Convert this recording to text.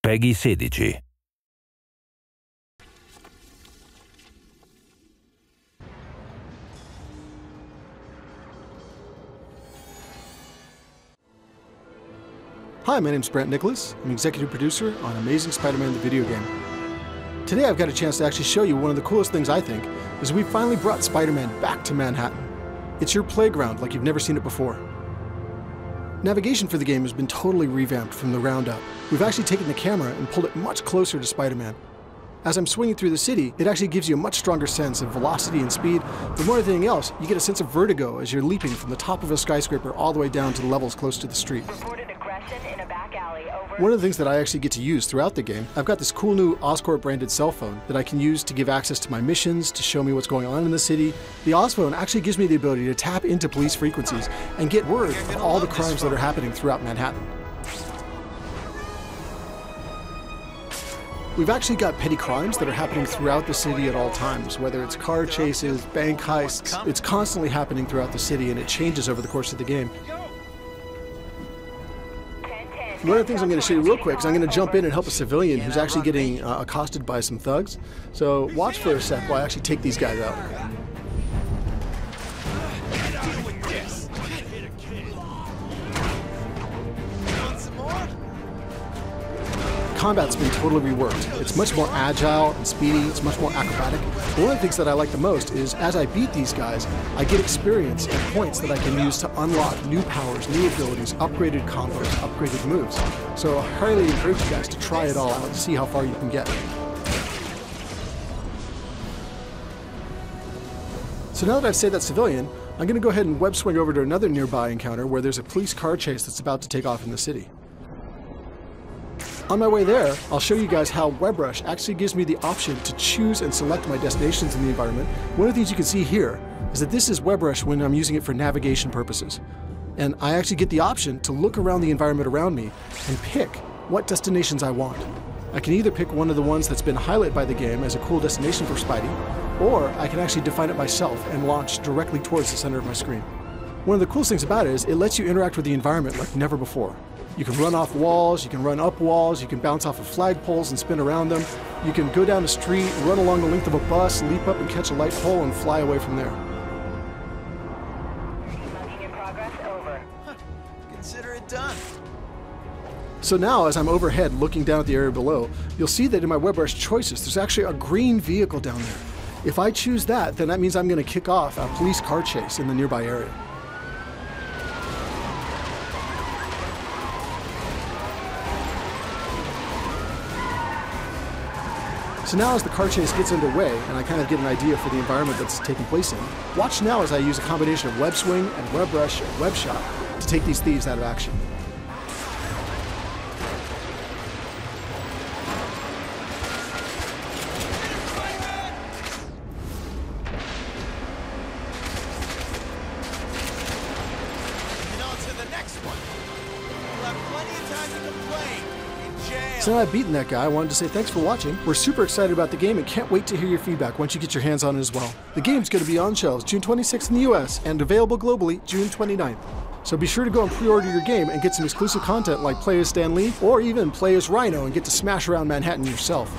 Peggy 16. Hi, my name's Brent Nicholas. I'm executive producer on Amazing Spider-Man the video game. Today I've got a chance to actually show you one of the coolest things I think is we finally brought Spider-Man back to Manhattan. It's your playground like you've never seen it before. Navigation for the game has been totally revamped from the ground up. We've actually taken the camera and pulled it much closer to Spider-Man. As I'm swinging through the city, it actually gives you a much stronger sense of velocity and speed, but more than anything else, you get a sense of vertigo as you're leaping from the top of a skyscraper all the way down to the levels close to the street. In a back alley, over. One of the things that I actually get to use throughout the game, I've got this cool new Oscorp branded cell phone that I can use to give access to my missions, to show me what's going on in the city. The Osphone actually gives me the ability to tap into police frequencies and get word of all the crimes that are happening throughout Manhattan. We've actually got petty crimes that are happening throughout the city at all times, whether it's car chases, bank heists. It's constantly happening throughout the city and it changes over the course of the game. One of the things I'm going to show you real quick is I'm going to jump in and help a civilian who's actually getting accosted by some thugs. So watch for a sec while I actually take these guys out. Combat's been totally reworked. It's much more agile and speedy, it's much more acrobatic. But one of the things that I like the most is as I beat these guys, I get experience and points that I can use to unlock new powers, new abilities, upgraded combos, upgraded moves. So I highly encourage you guys to try it all out and see how far you can get. So now that I've saved that civilian, I'm going to go ahead and web swing over to another nearby encounter where there's a police car chase that's about to take off in the city. On my way there, I'll show you guys how WebRush actually gives me the option to choose and select my destinations in the environment. One of the things you can see here is that this is WebRush when I'm using it for navigation purposes. And I actually get the option to look around the environment around me and pick what destinations I want. I can either pick one of the ones that's been highlighted by the game as a cool destination for Spidey, or I can actually define it myself and launch directly towards the center of my screen. One of the coolest things about it is it lets you interact with the environment like never before. You can run off walls, you can run up walls, you can bounce off of flagpoles and spin around them. You can go down a street, run along the length of a bus, leap up and catch a light pole and fly away from there. Logging in progress, over. Consider it done. So now, as I'm overhead looking down at the area below, you'll see that in my WebRush choices, there's actually a green vehicle down there. If I choose that, then that means I'm going to kick off a police car chase in the nearby area. So now as the car chase gets underway, and I kind of get an idea for the environment that's taking place in, watch now as I use a combination of web swing and WebRush and web shot to take these thieves out of action. So now I've beaten that guy, I wanted to say thanks for watching. We're super excited about the game and can't wait to hear your feedback once you get your hands on it as well. The game's going to be on shelves June 26th in the US and available globally June 29th. So be sure to go and pre-order your game and get some exclusive content like play as Stan Lee or even play as Rhino and get to smash around Manhattan yourself.